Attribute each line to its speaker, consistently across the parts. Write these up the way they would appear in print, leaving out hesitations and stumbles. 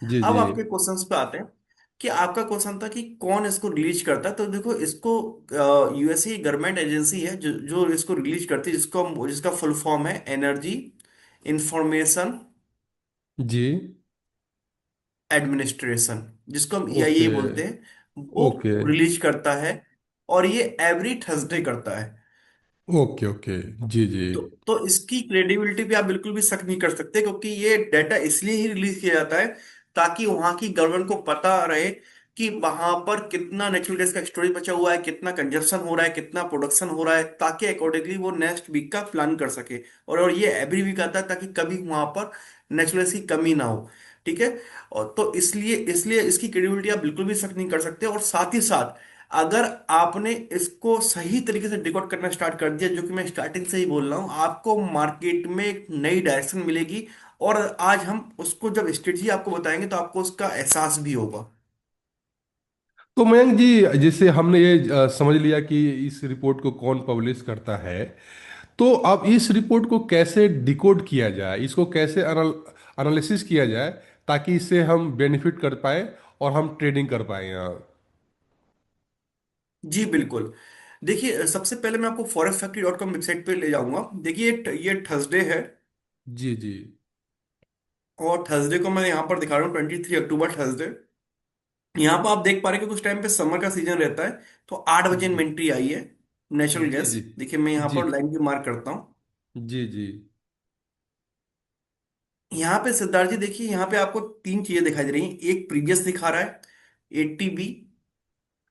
Speaker 1: जी
Speaker 2: अब
Speaker 1: जी
Speaker 2: आपके क्वेश्चंस पे आते हैं कि आपका क्वेश्चन था कि कौन इसको रिलीज करता है। तो देखो, इसको यूएसए गवर्नमेंट एजेंसी है जो जो इसको रिलीज करती है, जिसका फुल फॉर्म है एनर्जी इंफॉर्मेशन
Speaker 1: जी।
Speaker 2: एडमिनिस्ट्रेशन, जिसको हम ईआईए
Speaker 1: ओके
Speaker 2: बोलते हैं। वो
Speaker 1: ओके
Speaker 2: रिलीज करता है और ये एवरी थर्सडे करता है।
Speaker 1: Okay okay. जी जी
Speaker 2: तो इसकी क्रेडिबिलिटी पे आप बिल्कुल भी शक नहीं कर सकते, क्योंकि ये डाटा इसलिए ही रिलीज किया जाता है ताकि वहां की गवर्नमेंट को पता रहे कि वहां पर कितना नेचुरल गैस का स्टोरेज बचा हुआ है, कितना कंजप्शन हो रहा है, कितना प्रोडक्शन हो रहा है, ताकि अकॉर्डिंगली वो नेक्स्ट वीक का प्लान कर सके। और ये एवरी वीक आता है ताकि कभी वहां पर नेचुरल गैस की कमी ना हो। ठीक है। और तो इसलिए इसलिए इसकी क्रेडिबिलिटी आप बिल्कुल भी शक नहीं कर सकते। और साथ ही साथ, अगर आपने इसको सही तरीके से डिकोड करना स्टार्ट कर दिया, जो कि मैं स्टार्टिंग से ही बोल रहा हूं, आपको मार्केट में एक नई डायरेक्शन मिलेगी। और आज हम उसको जब स्ट्रेटजी आपको बताएंगे तो आपको उसका एहसास भी होगा।
Speaker 1: तो मयंक जी, जैसे हमने ये समझ लिया कि इस रिपोर्ट को कौन पब्लिश करता है, तो अब इस रिपोर्ट को कैसे डिकोड किया जाए, इसको कैसे एनालिसिस किया जाए, ताकि इससे हम बेनिफिट कर पाए और हम ट्रेडिंग कर पाए यहाँ।
Speaker 2: जी बिल्कुल। देखिए, सबसे पहले मैं आपको forexfactory.com वेबसाइट पे ले जाऊंगा। देखिए, ये थर्सडे है।
Speaker 1: जी जी
Speaker 2: और थर्सडे को मैं यहाँ पर दिखा रहा हूँ, 23 अक्टूबर थर्सडे। यहाँ पर आप देख पा रहे हैं कि कुछ टाइम पे समर का सीजन रहता है। तो 8 बजे
Speaker 1: जी
Speaker 2: इन्वेंट्री आई है नेचुरल
Speaker 1: जी
Speaker 2: गैस।
Speaker 1: जी
Speaker 2: देखिए, मैं यहाँ
Speaker 1: जी
Speaker 2: पर लाइन भी मार्क करता हूँ।
Speaker 1: जी जी
Speaker 2: यहाँ पे सिद्धार्थ जी देखिए, यहाँ पे आपको तीन चीजें दिखाई दे रही हैं। एक प्रीवियस दिखा रहा है, 80 बी।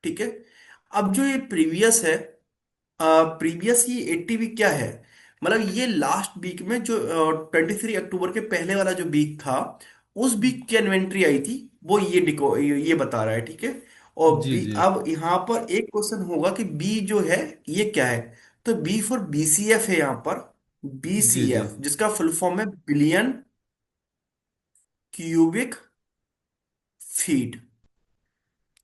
Speaker 2: ठीक है। अब जो ये प्रीवियस है, प्रीवियस ये 80 वीक क्या है? मतलब ये लास्ट वीक में जो 23 अक्टूबर के पहले वाला जो वीक था, उस वीक की इन्वेंट्री आई थी, वो ये बता रहा है। ठीक है। और
Speaker 1: जी जी
Speaker 2: अब यहाँ पर एक क्वेश्चन होगा कि बी जो है ये क्या है? तो बी फॉर बीसीएफ है यहाँ पर।
Speaker 1: जी जी।
Speaker 2: बीसीएफ जिसका फुल फॉर्म है बिलियन क्यूबिक फीट।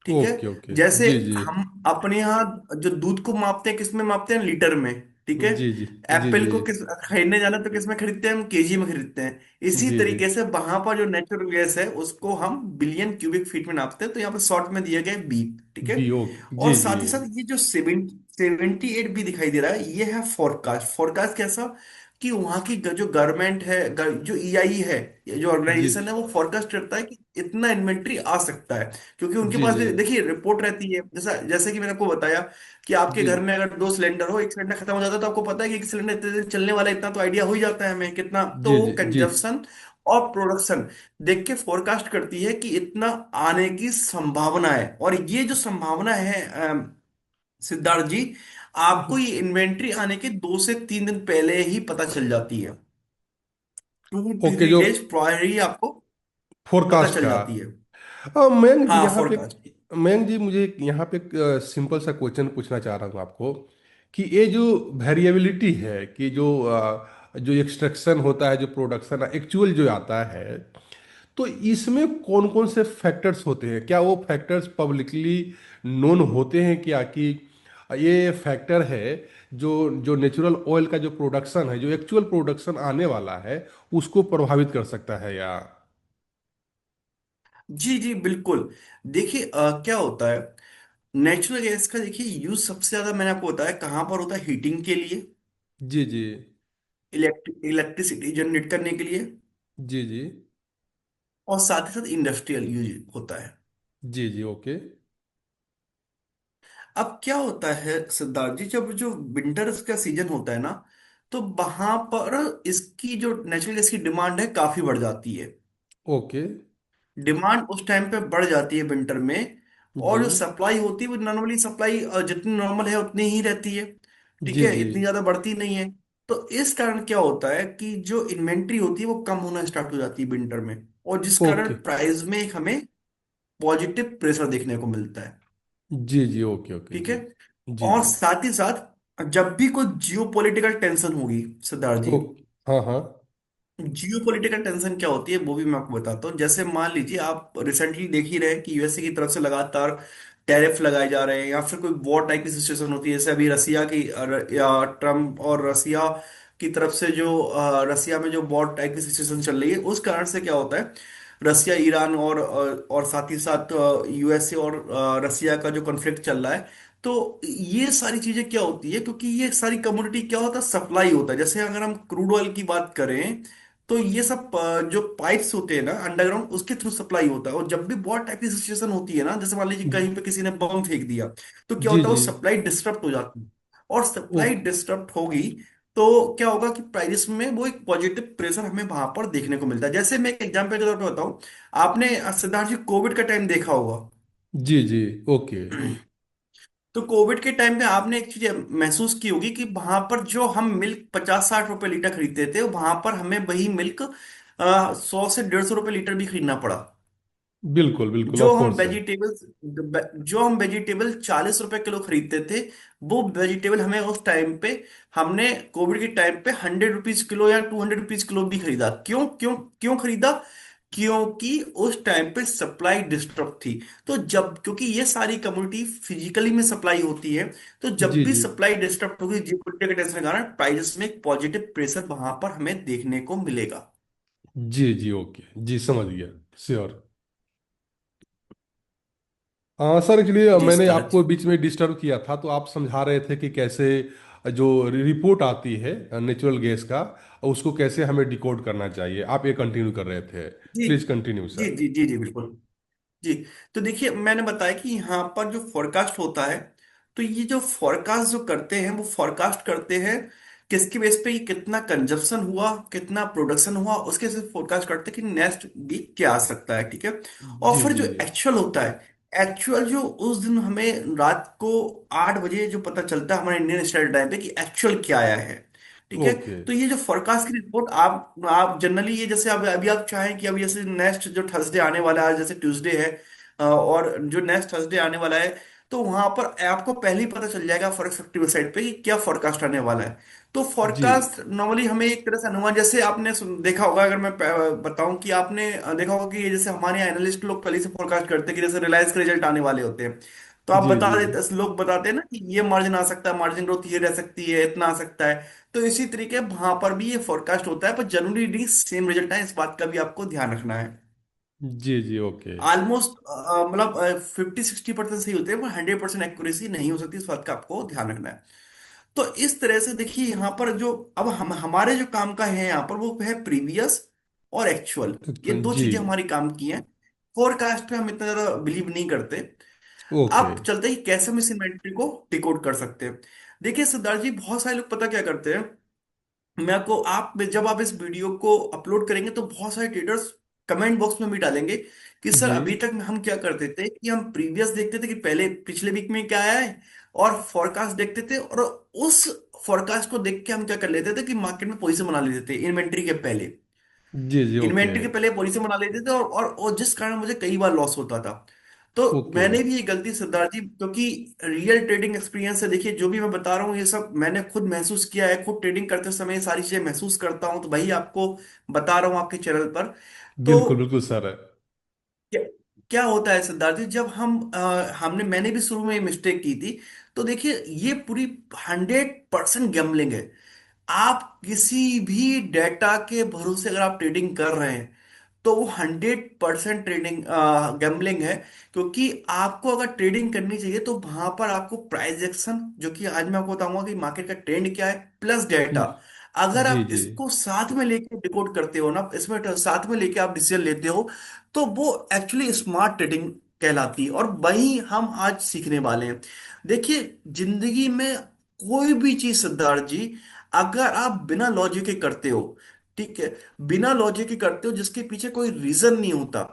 Speaker 2: ठीक है।
Speaker 1: Okay okay.
Speaker 2: जैसे
Speaker 1: जी जी
Speaker 2: हम अपने यहाँ जो दूध को मापते हैं, किस में मापते हैं? लीटर में। ठीक है।
Speaker 1: जी जी जी
Speaker 2: एप्पल
Speaker 1: जी
Speaker 2: को किस खरीदने जाना तो किस में खरीदते हैं? हम केजी में खरीदते हैं। इसी
Speaker 1: जी जी
Speaker 2: तरीके से वहां पर जो नेचुरल गैस है उसको हम बिलियन क्यूबिक फीट में नापते हैं। तो यहाँ पर शॉर्ट में दिया गया है बी। ठीक है।
Speaker 1: B O.
Speaker 2: और
Speaker 1: जी जी
Speaker 2: साथ ही साथ ये जो 78 भी दिखाई दे रहा है, ये है फोरकास्ट। फोरकास्ट कैसा? कि वहां की जो गवर्नमेंट है, जो ईआई है, ये जो
Speaker 1: जी
Speaker 2: ऑर्गेनाइजेशन है, वो फोरकास्ट करता है कि इतना इन्वेंट्री आ सकता है। क्योंकि उनके
Speaker 1: जी
Speaker 2: पास
Speaker 1: जी
Speaker 2: देखिए रिपोर्ट रहती है। जैसा जैसे कि मैंने आपको बताया कि आपके
Speaker 1: जी
Speaker 2: घर में अगर दो सिलेंडर हो, एक सिलेंडर खत्म हो जाता है तो आपको पता है कि एक सिलेंडर इतने दिन चलने वाला है, इतना तो आइडिया हो ही जाता है हमें कितना।
Speaker 1: जी
Speaker 2: तो
Speaker 1: जी जी
Speaker 2: कंजप्शन और प्रोडक्शन देख के फोरकास्ट करती है कि इतना आने की संभावना है। और ये जो संभावना है सिद्धार्थ जी, आपको ये इन्वेंट्री आने के 2 से 3 दिन पहले ही पता चल जाती है। Two
Speaker 1: okay.
Speaker 2: थ्री
Speaker 1: जो
Speaker 2: डेज प्रायर ही आपको पता
Speaker 1: फोरकास्ट
Speaker 2: चल
Speaker 1: का।
Speaker 2: जाती है।
Speaker 1: मयंक जी,
Speaker 2: हाँ,
Speaker 1: यहाँ पे
Speaker 2: फोरकास्ट।
Speaker 1: मयंक जी, मुझे यहाँ पे एक सिंपल सा क्वेश्चन पूछना चाह रहा हूँ आपको, कि ये जो वेरिएबिलिटी है, कि जो एक्सट्रैक्शन होता है, जो प्रोडक्शन एक्चुअल जो आता है, तो इसमें कौन कौन से फैक्टर्स होते हैं? क्या वो फैक्टर्स पब्लिकली नोन होते हैं क्या, कि ये फैक्टर है जो जो नेचुरल ऑयल का जो प्रोडक्शन है, जो एक्चुअल प्रोडक्शन आने वाला है, उसको प्रभावित कर सकता है या?
Speaker 2: जी जी बिल्कुल। देखिए, क्या होता है, नेचुरल गैस का देखिए यूज सबसे ज्यादा मैंने आपको बताया कहाँ पर होता है। हीटिंग के लिए,
Speaker 1: जी जी
Speaker 2: इलेक्ट्रिसिटी जनरेट करने के लिए,
Speaker 1: जी जी
Speaker 2: और साथ ही साथ इंडस्ट्रियल यूज होता है।
Speaker 1: जी जी ओके
Speaker 2: अब क्या होता है सिद्धार्थ जी, जब जो विंटर का सीजन होता है ना, तो वहां पर इसकी जो नेचुरल गैस की डिमांड है काफी बढ़ जाती है।
Speaker 1: ओके।
Speaker 2: डिमांड उस टाइम पे बढ़ जाती है विंटर में।
Speaker 1: जी
Speaker 2: और जो सप्लाई होती है वो नॉर्मली सप्लाई जितनी नॉर्मल है उतनी ही रहती है। ठीक
Speaker 1: जी
Speaker 2: है,
Speaker 1: जी
Speaker 2: इतनी ज्यादा बढ़ती नहीं है। तो इस कारण क्या होता है कि जो इन्वेंट्री होती है वो कम होना स्टार्ट हो जाती है विंटर में। और जिस कारण
Speaker 1: ओके।
Speaker 2: प्राइस में एक हमें पॉजिटिव प्रेशर देखने को मिलता है।
Speaker 1: जी जी ओके ओके।
Speaker 2: ठीक है।
Speaker 1: जी जी
Speaker 2: और
Speaker 1: जी
Speaker 2: साथ ही साथ, जब भी कोई जियो पॉलिटिकल टेंशन होगी सिद्धार्थ जी,
Speaker 1: ओ। हाँ हाँ।
Speaker 2: जियो पॉलिटिकल टेंशन क्या होती है वो भी मैं आपको बताता हूँ। जैसे मान लीजिए, आप रिसेंटली देख ही रहे हैं कि यूएसए की तरफ से लगातार टैरिफ लगाए जा रहे हैं, या फिर कोई वॉर टाइप की सिचुएशन होती है, जैसे अभी रसिया की या ट्रम्प और रसिया की तरफ से जो रसिया में जो वॉर टाइप की सिचुएशन चल रही है, उस कारण से क्या होता है, रसिया ईरान और साथ ही साथ यूएसए और रसिया का जो कॉन्फ्लिक्ट चल रहा है। तो ये सारी चीजें क्या होती है, क्योंकि ये सारी कमोडिटी क्या होता है, सप्लाई होता है। जैसे अगर हम क्रूड ऑयल की बात करें, तो ये सब जो पाइप्स होते हैं ना अंडरग्राउंड, उसके थ्रू सप्लाई होता है। और जब भी बहुत टाइप की सिचुएशन होती है ना, जैसे मान लीजिए कहीं पे किसी ने बम फेंक दिया, तो क्या
Speaker 1: जी
Speaker 2: होता है, वो
Speaker 1: जी।
Speaker 2: सप्लाई डिस्टरप्ट हो जाती है। और सप्लाई
Speaker 1: ओके।
Speaker 2: डिस्टरप्ट होगी तो क्या होगा कि प्राइस में वो एक पॉजिटिव प्रेशर हमें वहां पर देखने को मिलता है। जैसे मैं एक एग्जांपल के तौर पे बताऊं, आपने सिद्धार्थ जी कोविड का टाइम देखा होगा।
Speaker 1: जी जी। ओके।
Speaker 2: तो कोविड के टाइम पे आपने एक चीज महसूस की होगी कि वहां पर जो हम मिल्क 50-60 रुपए लीटर खरीदते थे, वहां पर हमें वही मिल्क 100 से 150 रुपए लीटर भी खरीदना पड़ा।
Speaker 1: बिल्कुल बिल्कुल,
Speaker 2: जो
Speaker 1: ऑफ
Speaker 2: हम
Speaker 1: कोर्स है।
Speaker 2: वेजिटेबल्स जो हम वेजिटेबल 40 रुपए किलो खरीदते थे, वो वेजिटेबल हमें उस टाइम पे, हमने कोविड के टाइम पे 100 रुपीज किलो या 200 रुपीज किलो भी खरीदा। क्यों क्यों क्यों खरीदा? क्योंकि उस टाइम पे सप्लाई डिस्टर्ब थी। तो जब, क्योंकि ये सारी कमोडिटी फिजिकली में सप्लाई होती है, तो जब
Speaker 1: जी
Speaker 2: भी
Speaker 1: जी।
Speaker 2: सप्लाई डिस्टर्ब होगी जियोपॉलिटिकल टेंशन के कारण, प्राइसेस में एक पॉजिटिव प्रेशर वहां पर हमें देखने को मिलेगा।
Speaker 1: जी जी। ओके जी, समझ गया। श्योर। हाँ सर, एक्चुअली
Speaker 2: जी
Speaker 1: मैंने
Speaker 2: सिद्धार्थ
Speaker 1: आपको
Speaker 2: जी।
Speaker 1: बीच में डिस्टर्ब किया था, तो आप समझा रहे थे कि कैसे जो रिपोर्ट आती है नेचुरल गैस का, उसको कैसे हमें डिकोड करना चाहिए। आप ये कंटिन्यू कर रहे थे।
Speaker 2: जी
Speaker 1: प्लीज कंटिन्यू
Speaker 2: जी
Speaker 1: सर।
Speaker 2: जी जी जी बिल्कुल। जी। तो देखिए, मैंने बताया कि यहाँ पर जो फोरकास्ट होता है, तो ये जो फोरकास्ट जो करते हैं, वो फोरकास्ट करते हैं किसके बेस पे, कि कितना कंजप्शन हुआ, कितना प्रोडक्शन हुआ, उसके से फोरकास्ट करते हैं कि नेक्स्ट वीक क्या आ सकता है। ठीक है। और
Speaker 1: जी
Speaker 2: फिर जो
Speaker 1: जी।
Speaker 2: एक्चुअल होता है, एक्चुअल जो उस दिन हमें रात को 8 बजे जो पता चलता है हमारे इंडियन स्टैंडर्ड टाइम पे कि एक्चुअल क्या आया है। ठीक है।
Speaker 1: ओके।
Speaker 2: तो ये जो फोरकास्ट की रिपोर्ट, आप जनरली ये, जैसे अब अभी आप चाहें कि अभी जैसे नेक्स्ट जो थर्सडे आने वाला है, जैसे ट्यूसडे है, और जो नेक्स्ट थर्सडे आने वाला है, तो वहां पर आपको पहले ही पता चल जाएगा फॉरेक्स फैक्ट्री वेबसाइट पे कि क्या फोरकास्ट आने वाला है। तो
Speaker 1: जी
Speaker 2: फोरकास्ट नॉर्मली हमें एक तरह से अनुमान, जैसे आपने देखा होगा, अगर मैं बताऊं कि आपने देखा होगा कि ये जैसे हमारे एनालिस्ट लोग पहले से फोरकास्ट करते हैं कि जैसे रिलायंस के रिजल्ट आने वाले होते हैं, तो आप
Speaker 1: जी
Speaker 2: बता
Speaker 1: जी।
Speaker 2: देते, लोग बताते हैं ना कि ये मार्जिन आ सकता है, मार्जिन ग्रोथ ये रह सकती है, इतना आ सकता है। तो इसी तरीके वहां पर भी ये फोरकास्ट होता है, पर जरूरी नहीं सेम रिजल्ट है, इस बात का भी आपको ध्यान रखना है।
Speaker 1: जी जी। ओके।
Speaker 2: ऑलमोस्ट मतलब 50-60% सही होते हैं, पर 100% एक्यूरेसी नहीं हो सकती, इस बात का आपको ध्यान रखना है। तो इस तरह से देखिए, यहाँ पर जो अब हम हमारे जो काम का है यहाँ पर, वो है प्रीवियस और एक्चुअल। ये दो
Speaker 1: जी।
Speaker 2: चीजें हमारी काम की हैं। फोरकास्ट पे हम इतना ज्यादा बिलीव नहीं करते।
Speaker 1: ओके।
Speaker 2: अब चलते हैं कि कैसे हम इस इन्वेंट्री को डिकोड कर सकते हैं। देखिए सिद्धार्थ जी, बहुत सारे लोग पता क्या करते हैं, मैं आपको, आप जब आप इस वीडियो को अपलोड करेंगे तो बहुत सारे ट्रेडर्स कमेंट बॉक्स में भी डालेंगे कि सर
Speaker 1: जी
Speaker 2: अभी तक हम क्या करते थे कि हम प्रीवियस देखते थे कि पहले पिछले वीक में क्या आया है, और फोरकास्ट देखते थे, और उस फोरकास्ट को देख के हम क्या कर लेते थे कि मार्केट में पोजीशन बना लेते थे इन्वेंट्री के पहले।
Speaker 1: जी। जी। ओके।
Speaker 2: इन्वेंट्री के पहले पोजीशन बना लेते थे, और जिस कारण मुझे कई बार लॉस होता था। तो
Speaker 1: ओके।
Speaker 2: मैंने भी ये गलती सिद्धार्थ जी, क्योंकि रियल ट्रेडिंग एक्सपीरियंस से, देखिए जो भी मैं बता रहा हूँ ये सब मैंने खुद महसूस किया है, खुद ट्रेडिंग करते समय ये सारी चीजें महसूस करता हूँ, तो वही आपको बता रहा हूँ आपके चैनल पर। तो
Speaker 1: बिल्कुल बिल्कुल सर।
Speaker 2: क्या क्या होता है सिद्धार्थ जी, जब मैंने भी शुरू में मिस्टेक की थी। तो देखिए, ये पूरी 100% गैम्बलिंग है। आप किसी भी डेटा के भरोसे अगर आप ट्रेडिंग कर रहे हैं, तो वो 100% ट्रेडिंग गैम्बलिंग है। क्योंकि आपको अगर ट्रेडिंग करनी चाहिए, तो वहां पर आपको प्राइस एक्शन, जो कि आज मैं आपको बताऊंगा कि मार्केट का ट्रेंड क्या है, प्लस डेटा, अगर
Speaker 1: जी
Speaker 2: आप
Speaker 1: जी।
Speaker 2: इसको साथ में लेके डिकोड करते हो ना, इसमें साथ में लेके आप डिसीजन लेते हो, तो वो एक्चुअली स्मार्ट ट्रेडिंग कहलाती है। और वही हम आज सीखने वाले हैं। देखिए, जिंदगी में कोई भी चीज सिद्धार्थ जी, अगर आप बिना लॉजिक के करते हो, ठीक है, बिना लॉजिक के करते हो, जिसके पीछे कोई रीजन नहीं होता,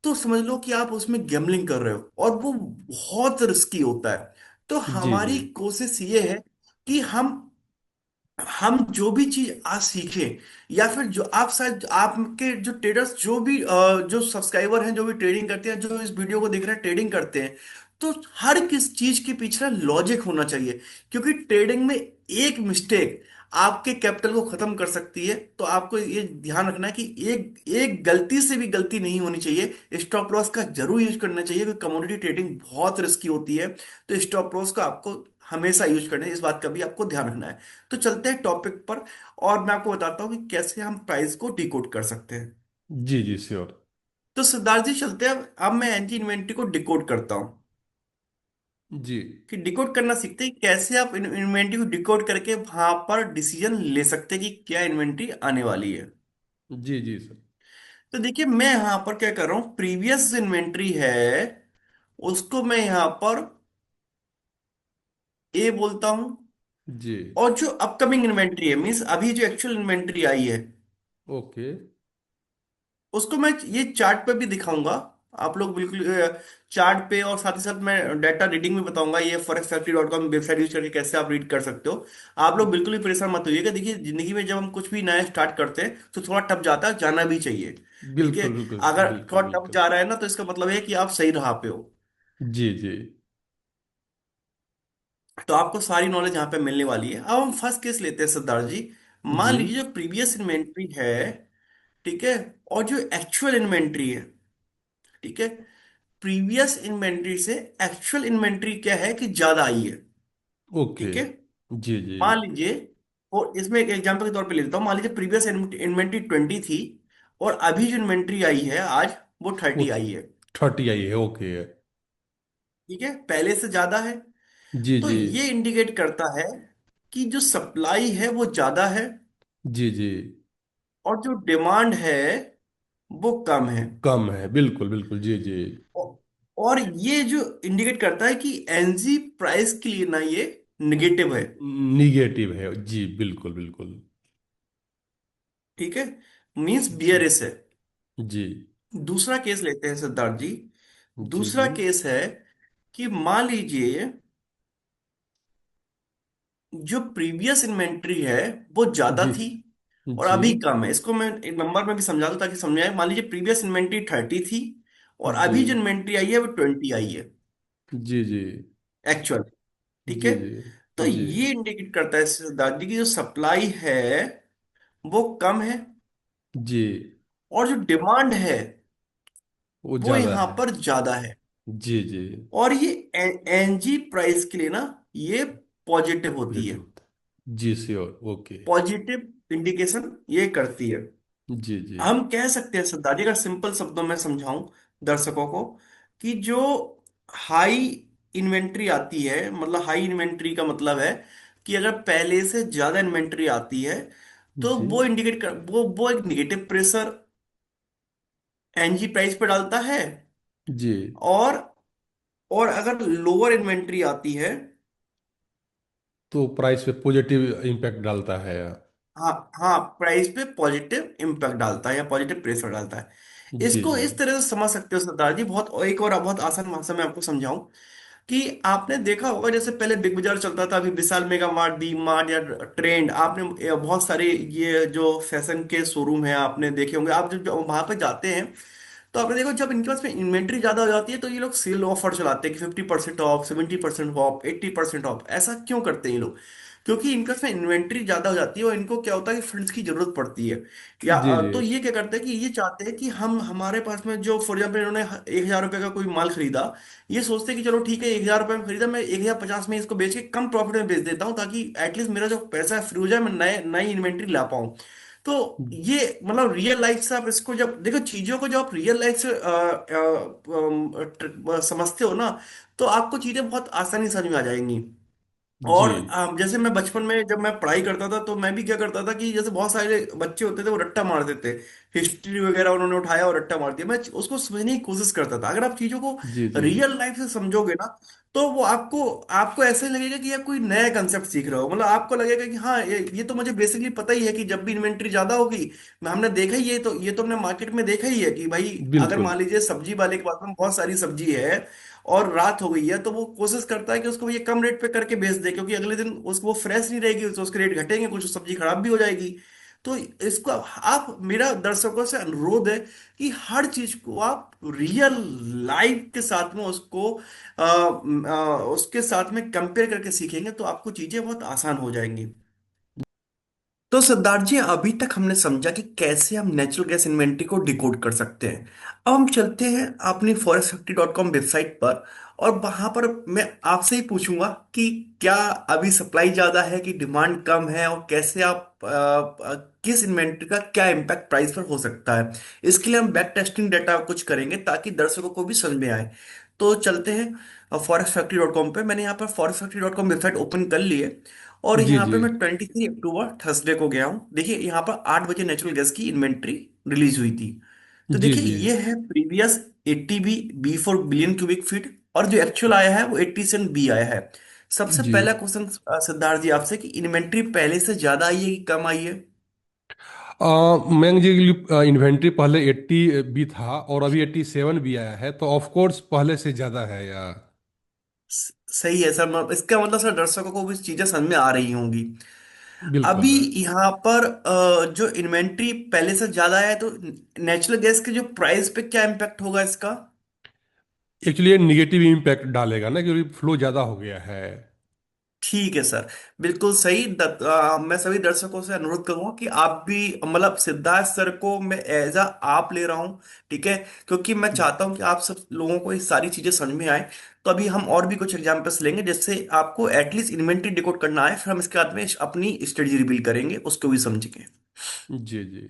Speaker 2: तो समझ लो कि आप उसमें गैम्बलिंग कर रहे हो, और वो बहुत रिस्की होता है। तो
Speaker 1: जी जी।
Speaker 2: हमारी कोशिश ये है कि हम जो भी चीज आज सीखें, या फिर जो आप शायद आपके जो ट्रेडर्स, जो भी जो सब्सक्राइबर हैं, जो भी ट्रेडिंग करते हैं, जो इस वीडियो को देख रहे हैं ट्रेडिंग करते हैं, तो हर किस चीज के पीछे लॉजिक होना चाहिए। क्योंकि ट्रेडिंग में एक मिस्टेक आपके कैपिटल को खत्म कर सकती है। तो आपको ये ध्यान रखना है कि एक एक गलती से भी गलती नहीं होनी चाहिए। स्टॉप लॉस का जरूर यूज करना चाहिए, क्योंकि कमोडिटी ट्रेडिंग बहुत रिस्की होती है। तो स्टॉप लॉस का आपको हमेशा यूज करना है, इस बात का भी आपको ध्यान रखना है। तो चलते हैं टॉपिक पर, और मैं आपको बताता हूँ कि कैसे हम प्राइस को डिकोड कर सकते हैं।
Speaker 1: जी जी। श्योर।
Speaker 2: तो सिद्धार्थ जी चलते हैं, अब मैं एनजी इन्वेंटरी को डिकोड करता हूँ।
Speaker 1: जी
Speaker 2: कि डिकोड करना सीखते हैं कैसे आप इन्वेंटरी को डिकोड करके वहां पर डिसीजन ले सकते हैं कि क्या इन्वेंटरी आने वाली है।
Speaker 1: जी जी सर।
Speaker 2: तो देखिए मैं यहाँ पर क्या कर रहा हूँ, प्रीवियस इन्वेंट्री है उसको मैं यहाँ पर ए बोलता हूँ।
Speaker 1: जी।
Speaker 2: और जो अपकमिंग इन्वेंट्री है, मीन्स अभी जो एक्चुअल इन्वेंट्री आई है,
Speaker 1: ओके।
Speaker 2: उसको मैं ये चार्ट पे भी दिखाऊंगा। आप लोग बिल्कुल चार्ट पे, और साथ ही साथ मैं डाटा रीडिंग भी बताऊंगा, ये forex.com वेबसाइट यूज करके कैसे आप रीड कर सकते हो। आप लोग बिल्कुल भी परेशान मत होइएगा। देखिए जिंदगी में जब हम कुछ भी नया स्टार्ट करते हैं तो थोड़ा टफ जाता है, जाना भी चाहिए। ठीक है,
Speaker 1: बिल्कुल बिल्कुल
Speaker 2: अगर
Speaker 1: बिल्कुल
Speaker 2: थोड़ा टफ
Speaker 1: बिल्कुल।
Speaker 2: जा रहा है ना तो इसका मतलब है कि आप सही राह पे हो।
Speaker 1: जी जी
Speaker 2: तो आपको सारी नॉलेज यहाँ पे मिलने वाली है। अब हम फर्स्ट केस लेते हैं सिद्धार्थ जी। मान
Speaker 1: जी
Speaker 2: लीजिए जो प्रीवियस इन्वेंट्री है, ठीक है, और जो एक्चुअल इन्वेंट्री है, ठीक है, प्रीवियस इन्वेंट्री से एक्चुअल इन्वेंट्री क्या है कि ज्यादा आई है।
Speaker 1: ओके।
Speaker 2: ठीक है,
Speaker 1: जी जी
Speaker 2: मान लीजिए, और इसमें एक एग्जांपल के तौर पे ले लेता हूँ, मान लीजिए प्रीवियस इन्वेंट्री 20 थी और अभी जो इन्वेंट्री आई है आज वो
Speaker 1: वो
Speaker 2: 30 आई है।
Speaker 1: 30 आई है, ओके।
Speaker 2: ठीक है, पहले से ज्यादा है।
Speaker 1: जी
Speaker 2: तो
Speaker 1: जी
Speaker 2: ये इंडिकेट करता है कि जो सप्लाई है वो ज्यादा है
Speaker 1: जी जी।
Speaker 2: और जो डिमांड है वो कम है।
Speaker 1: कम है, बिल्कुल बिल्कुल। जी जी।
Speaker 2: औ- और ये जो इंडिकेट करता है कि एनजी प्राइस के लिए ना ये निगेटिव है।
Speaker 1: निगेटिव है, जी बिल्कुल बिल्कुल।
Speaker 2: ठीक है, मींस
Speaker 1: जी
Speaker 2: बियरिश है।
Speaker 1: जी
Speaker 2: दूसरा केस लेते हैं सिद्धार्थ जी।
Speaker 1: जी
Speaker 2: दूसरा
Speaker 1: जी
Speaker 2: केस है कि मान लीजिए जो प्रीवियस इन्वेंट्री है वो ज्यादा
Speaker 1: जी
Speaker 2: थी और
Speaker 1: जी
Speaker 2: अभी कम है। इसको मैं एक नंबर में भी समझा दूं ताकि समझ आए। मान लीजिए प्रीवियस इन्वेंट्री 30 थी और
Speaker 1: जी
Speaker 2: अभी जो इन्वेंट्री आई है वो 20 आई है
Speaker 1: जी जी
Speaker 2: एक्चुअल। ठीक है,
Speaker 1: जी जी
Speaker 2: तो
Speaker 1: जी
Speaker 2: ये इंडिकेट करता है सिद्धार्थ जी की जो सप्लाई है वो कम है
Speaker 1: जी।
Speaker 2: और जो डिमांड है
Speaker 1: वो
Speaker 2: वो
Speaker 1: ज्यादा
Speaker 2: यहां
Speaker 1: है।
Speaker 2: पर ज्यादा है।
Speaker 1: जी जी।
Speaker 2: और ये एनजी प्राइस के लिए ना ये पॉजिटिव होती है।
Speaker 1: पॉजिटिव होता है, जी श्योर, ओके।
Speaker 2: पॉजिटिव इंडिकेशन ये करती है।
Speaker 1: जी जी
Speaker 2: हम कह सकते हैं सिद्धार्थ जी, अगर सिंपल शब्दों में समझाऊं दर्शकों को, कि जो हाई इन्वेंट्री आती है, मतलब हाई इन्वेंट्री का मतलब है कि अगर पहले से ज्यादा इन्वेंट्री आती है तो
Speaker 1: जी
Speaker 2: वो इंडिकेट कर वो एक निगेटिव प्रेशर एनजी प्राइस पे डालता है।
Speaker 1: जी।
Speaker 2: और अगर लोअर इन्वेंट्री आती है,
Speaker 1: तो प्राइस पे पॉजिटिव इम्पैक्ट डालता है।
Speaker 2: हाँ हाँ, प्राइस पे पॉजिटिव इंपैक्ट डालता है या पॉजिटिव प्रेशर डालता है।
Speaker 1: जी
Speaker 2: इसको
Speaker 1: जी
Speaker 2: इस तरह से समझ सकते हो सरदार जी। बहुत एक और बहुत आसान भाषा में आपको समझाऊं कि आपने देखा होगा जैसे पहले बिग बाजार चलता था, अभी विशाल मेगा मार्ट, डी मार्ट या ट्रेंड, आपने बहुत सारे ये जो फैशन के शोरूम है आपने देखे होंगे। आप जब वहां पे जाते हैं तो आपने देखो जब इनके पास में इन्वेंट्री ज्यादा हो जाती है तो ये लोग सेल ऑफर चलाते हैं कि 50% ऑफ, 70% ऑफ, 80% ऑफ। ऐसा क्यों करते हैं ये लोग? क्योंकि इनके पास में इन्वेंट्री ज्यादा हो जाती है और इनको क्या होता है कि फंड्स की जरूरत पड़ती है। या
Speaker 1: जी जी
Speaker 2: तो ये क्या करते हैं कि ये चाहते हैं कि हम हमारे पास में जो फॉर एग्जाम्पल इन्होंने 1,000 रुपये का कोई माल खरीदा, ये सोचते हैं कि चलो ठीक है 1,000 रुपये में खरीदा, मैं 1,050 में इसको बेच के कम प्रॉफिट में बेच देता हूँ ताकि एटलीस्ट मेरा जो पैसा है फ्री हो जाए, मैं नए नई इन्वेंट्री ला पाऊँ। तो ये मतलब रियल लाइफ से आप इसको जब देखो, चीजों को जब आप रियल लाइफ से समझते हो ना, तो आपको चीजें बहुत आसानी से समझ में आ जाएंगी।
Speaker 1: जी
Speaker 2: और जैसे मैं बचपन में जब मैं पढ़ाई करता था तो मैं भी क्या करता था कि जैसे बहुत सारे बच्चे होते थे वो रट्टा मारते थे। हिस्ट्री वगैरह उन्होंने उठाया और रट्टा मार दिया, मैं उसको समझने की कोशिश करता था। अगर आप चीजों को
Speaker 1: जी जी
Speaker 2: रियल लाइफ से समझोगे ना तो वो आपको आपको ऐसे लगेगा कि आप कोई नया कंसेप्ट सीख रहे हो। मतलब आपको लगेगा कि हाँ ये तो मुझे बेसिकली पता ही है कि जब भी इन्वेंट्री ज्यादा होगी, हमने देखा ही है, तो ये तो हमने मार्केट में देखा ही है कि भाई अगर
Speaker 1: बिल्कुल।
Speaker 2: मान लीजिए सब्जी वाले के पास में बहुत सारी सब्जी है और रात हो गई है तो वो कोशिश करता है कि उसको ये कम रेट पे करके बेच दे, क्योंकि अगले दिन उसको वो फ्रेश नहीं रहेगी तो उसके रेट घटेंगे, कुछ सब्जी खराब भी हो जाएगी। तो इसको आप, मेरा दर्शकों से अनुरोध है कि हर चीज को आप रियल लाइफ के साथ में उसको उसके साथ में कंपेयर करके सीखेंगे तो आपको चीजें बहुत आसान हो जाएंगी। तो सिद्धार्थ जी अभी तक हमने समझा कि कैसे हम नेचुरल गैस इन्वेंटरी को डिकोड कर सकते हैं। अब हम चलते हैं अपनी फॉरेस्ट50.com वेबसाइट पर, और वहां पर मैं आपसे ही पूछूंगा कि क्या अभी सप्लाई ज्यादा है कि डिमांड कम है, और कैसे आप किस इन्वेंट्री का क्या इम्पैक्ट प्राइस पर हो सकता है। इसके लिए हम बैक टेस्टिंग डेटा कुछ करेंगे ताकि दर्शकों को भी समझ में आए। तो चलते हैं forexfactory.com पे। मैंने यहाँ पर forexfactory.com वेबसाइट ओपन कर ली है, और
Speaker 1: जी
Speaker 2: यहाँ
Speaker 1: जी
Speaker 2: पे मैं 23 अक्टूबर थर्सडे को गया हूँ। देखिए यहाँ पर 8 बजे नेचुरल गैस की इन्वेंट्री रिलीज हुई थी। तो
Speaker 1: जी
Speaker 2: देखिए
Speaker 1: जी
Speaker 2: ये है previous 80 B, B for billion cubic feet, और जो एक्चुअल आया है वो 87 बी आया है। सबसे
Speaker 1: जी।
Speaker 2: पहला क्वेश्चन सिद्धार्थ जी आपसे, कि इन्वेंट्री पहले से ज्यादा आई है कि कम आई है।
Speaker 1: मैंने जी इन्वेंट्री पहले 80 भी था और अभी 87 भी आया है, तो ऑफ कोर्स पहले से ज़्यादा है यार।
Speaker 2: सही है सर। इसका मतलब सर दर्शकों को भी चीजें समझ में आ रही होंगी। अभी
Speaker 1: बिल्कुल।
Speaker 2: यहाँ पर जो इन्वेंट्री पहले से ज्यादा है, तो नेचुरल गैस के जो प्राइस पे क्या इम्पैक्ट होगा इसका।
Speaker 1: एक्चुअली ये निगेटिव इम्पैक्ट डालेगा ना, क्योंकि फ्लो ज़्यादा हो गया है।
Speaker 2: ठीक है सर, बिल्कुल सही। मैं सभी दर्शकों से अनुरोध करूंगा कि आप भी, मतलब सिद्धार्थ सर को मैं एज अ आप ले रहा हूं, ठीक है, क्योंकि मैं चाहता हूं कि आप सब लोगों को ये सारी चीजें समझ में आए। तो अभी हम और भी कुछ एग्जांपल्स लेंगे जिससे आपको एटलीस्ट इन्वेंट्री डिकोड करना आए, फिर हम इसके बाद में अपनी स्ट्रेटजी रिवील करेंगे, उसको भी समझेंगे।
Speaker 1: जी जी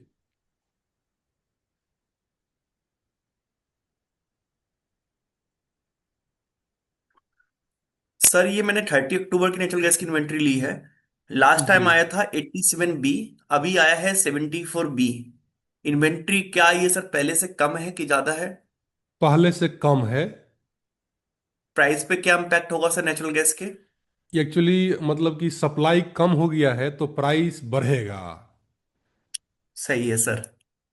Speaker 2: सर ये मैंने 30 अक्टूबर की नेचुरल गैस की इन्वेंट्री ली है। लास्ट
Speaker 1: जी।
Speaker 2: टाइम आया था 87 बी, अभी आया है 74 बी। इन्वेंट्री क्या ये सर पहले से कम है कि ज्यादा है।
Speaker 1: पहले से कम है।
Speaker 2: प्राइस पे क्या इम्पैक्ट होगा सर नेचुरल गैस के।
Speaker 1: एक्चुअली मतलब कि सप्लाई कम हो गया है तो प्राइस बढ़ेगा।
Speaker 2: सही है सर।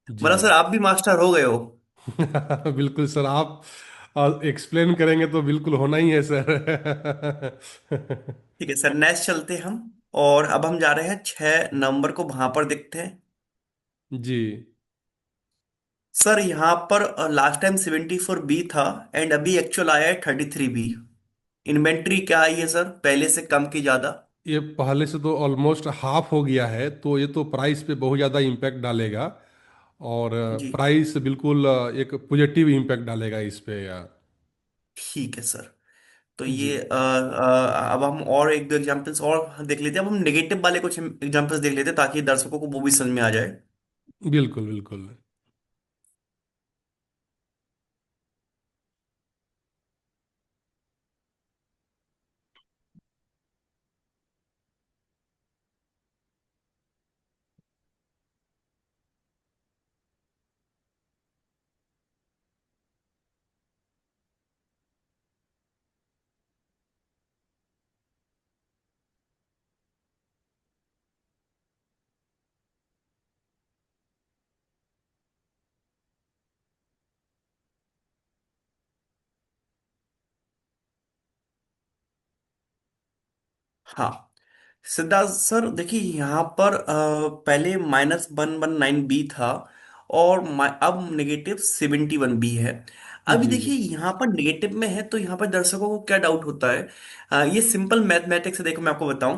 Speaker 1: जी।
Speaker 2: मतलब सर आप भी मास्टर हो गए हो।
Speaker 1: बिल्कुल सर, आप एक्सप्लेन करेंगे तो बिल्कुल होना ही है सर।
Speaker 2: ठीक है सर, नेक्स्ट चलते हैं हम। और अब हम जा रहे हैं 6 नंबर को, वहां पर देखते हैं।
Speaker 1: जी।
Speaker 2: सर यहाँ पर लास्ट टाइम 74 बी था, एंड अभी एक्चुअल आया है 33 बी। इन्वेंट्री क्या आई है सर पहले से कम की ज्यादा।
Speaker 1: ये पहले से तो ऑलमोस्ट हाफ हो गया है, तो ये तो प्राइस पे बहुत ज़्यादा इम्पैक्ट डालेगा। और
Speaker 2: जी
Speaker 1: प्राइस बिल्कुल एक पॉजिटिव इम्पैक्ट डालेगा इस पे यार।
Speaker 2: ठीक है सर। तो
Speaker 1: जी।
Speaker 2: ये अब हम और एक दो एग्जांपल्स और देख लेते हैं। अब हम नेगेटिव वाले कुछ एग्जांपल्स देख लेते हैं ताकि दर्शकों को वो भी समझ में आ जाए।
Speaker 1: बिल्कुल बिल्कुल।
Speaker 2: हाँ सिद्धार्थ सर, देखिए यहाँ पर पहले -119 बी था, और अब -71 बी है। अभी
Speaker 1: जी
Speaker 2: देखिए यहाँ पर नेगेटिव में है, तो यहाँ पर दर्शकों को क्या डाउट होता है। ये सिंपल मैथमेटिक्स है, देखो मैं आपको बताऊं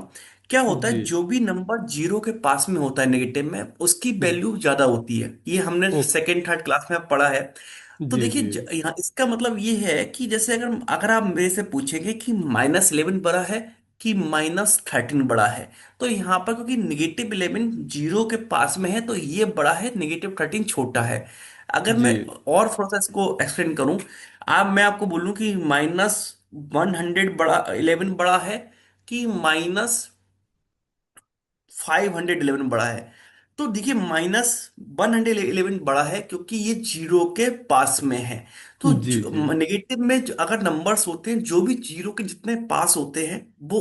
Speaker 2: क्या होता
Speaker 1: जी।
Speaker 2: है। जो भी नंबर जीरो के पास में होता है नेगेटिव में, उसकी वैल्यू ज्यादा होती है। ये हमने
Speaker 1: ओ।
Speaker 2: सेकेंड थर्ड क्लास में पढ़ा है। तो
Speaker 1: जी
Speaker 2: देखिए
Speaker 1: जी
Speaker 2: यहाँ इसका मतलब ये है कि जैसे अगर अगर आप मेरे से पूछेंगे कि -11 बड़ा है कि -13 बड़ा है, तो यहाँ पर क्योंकि -11 जीरो के पास में है, तो ये बड़ा है, -13 छोटा है। अगर
Speaker 1: जी
Speaker 2: मैं और थोड़ा सा इसको एक्सप्लेन करूं, मैं आपको बोलूं कि -100 बड़ा 11 बड़ा है कि -511 बड़ा है। तो देखिए -111 बड़ा है क्योंकि ये जीरो के पास में है। तो
Speaker 1: जी जी
Speaker 2: नेगेटिव में अगर नंबर्स होते हैं, जो भी जीरो के जितने पास होते हैं, वो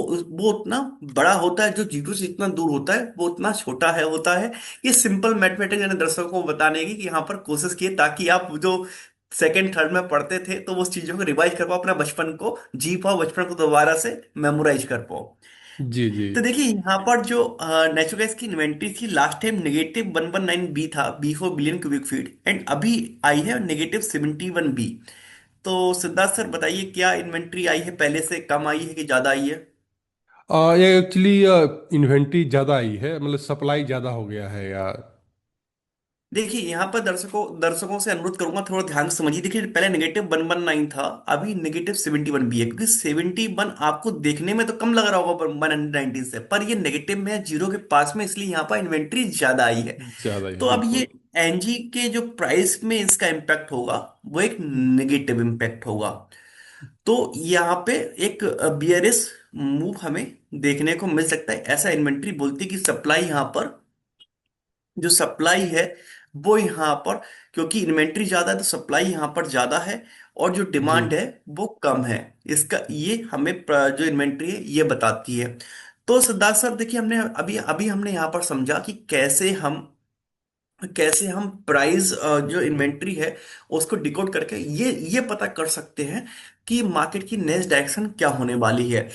Speaker 2: उतना बड़ा होता है। जो जीरो से जितना दूर होता है वो उतना छोटा है होता है। ये सिंपल मैथमेटिक्स मैंने दर्शकों को बताने की कि यहाँ पर कोशिश की है, ताकि आप जो सेकेंड थर्ड में पढ़ते थे तो वो चीजों को रिवाइज कर पाओ, अपना बचपन को जी पाओ, बचपन को दोबारा से मेमोराइज कर पाओ।
Speaker 1: जी जी।
Speaker 2: तो देखिए यहाँ पर जो नेचुरल गैस की इन्वेंट्री थी लास्ट टाइम -119 बी था, B for billion cubic feet, and अभी आई है -71 बी। तो सिद्धार्थ सर बताइए, क्या इन्वेंट्री आई है पहले से कम आई है कि ज्यादा आई है।
Speaker 1: ये एक्चुअली इन्वेंट्री ज़्यादा आई है, मतलब सप्लाई ज़्यादा हो गया है यार।
Speaker 2: देखिए यहाँ पर दर्शकों दर्शकों से अनुरोध करूंगा, थोड़ा ध्यान से समझिए। देखिए पहले -119 था, अभी -71 भी है, क्योंकि 71 आपको देखने में तो कम लग रहा होगा 119 से, पर ये नेगेटिव में है, जीरो के पास में, इसलिए यहाँ पर इन्वेंट्री ज्यादा आई है।
Speaker 1: ज्यादा ही है,
Speaker 2: तो अब ये
Speaker 1: बिल्कुल।
Speaker 2: एनजी के जो प्राइस में इसका इम्पैक्ट होगा, वो एक नेगेटिव इम्पैक्ट होगा। तो यहाँ पे एक बियरिश मूव हमें देखने को मिल सकता है। ऐसा इन्वेंट्री बोलती है कि सप्लाई यहाँ पर, जो सप्लाई है वो यहाँ पर, क्योंकि इन्वेंट्री ज्यादा है तो सप्लाई यहाँ पर ज्यादा है, और जो
Speaker 1: जी।
Speaker 2: डिमांड है वो कम है। इसका ये हमें जो इन्वेंट्री है ये बताती है। तो सिद्धार्थ सर देखिए, हमने अभी अभी हमने यहाँ पर समझा कि कैसे हम प्राइस, जो इन्वेंट्री है उसको डिकोड करके ये पता कर सकते हैं कि मार्केट की नेक्स्ट डायरेक्शन क्या होने वाली है।